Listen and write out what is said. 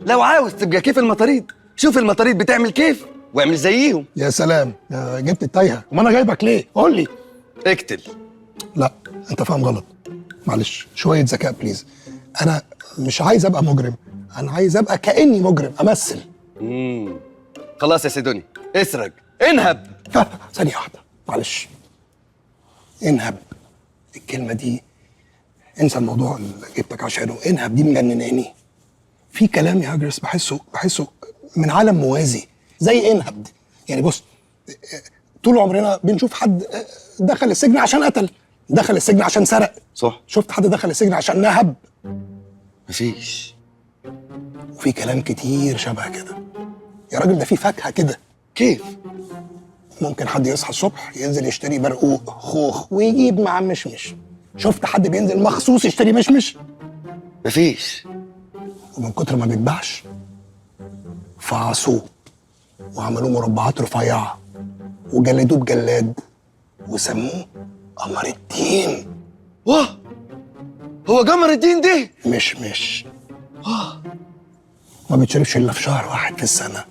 لو عاوز تبقى كيف المطاريد، شوف المطاريد بتعمل كيف واعمل زيهم. يا سلام، جبت التايهه. وما انا جايبك ليه؟ قول لي. اقتل. لا، انت فاهم غلط. معلش، شويه ذكاء بليز. انا مش عايز ابقى مجرم، انا عايز ابقى كاني مجرم، امثل. خلاص يا سيدوني، اسرق، انهب. ثانيه واحده، معلش. انهب، الكلمه دي انسى الموضوع اللي جبتك عشانه. انهب دي مجنناني. في كلام يا هجرس بحسه من عالم موازي زي انهب دي. يعني بص، طول عمرنا بنشوف حد دخل السجن عشان قتل، دخل السجن عشان سرق. صح. شفت حد دخل السجن عشان نهب؟ مفيش. وفي كلام كتير شبه كده يا راجل. ده في فاكهه كده. كيف؟ ممكن حد يصحى الصبح ينزل يشتري برقوق خوخ ويجيب معاه مشمش. شفت حد بينزل مخصوص يشتري مشمش؟ مفيش. ومن كتر ما بيتباعش فعصوه وعملوه مربعات رفيعه وجلدوه بجلاد وسموه قمر الدين. واه، هو قمر الدين ده مش ما بيتشربش الا في شهر واحد في السنه.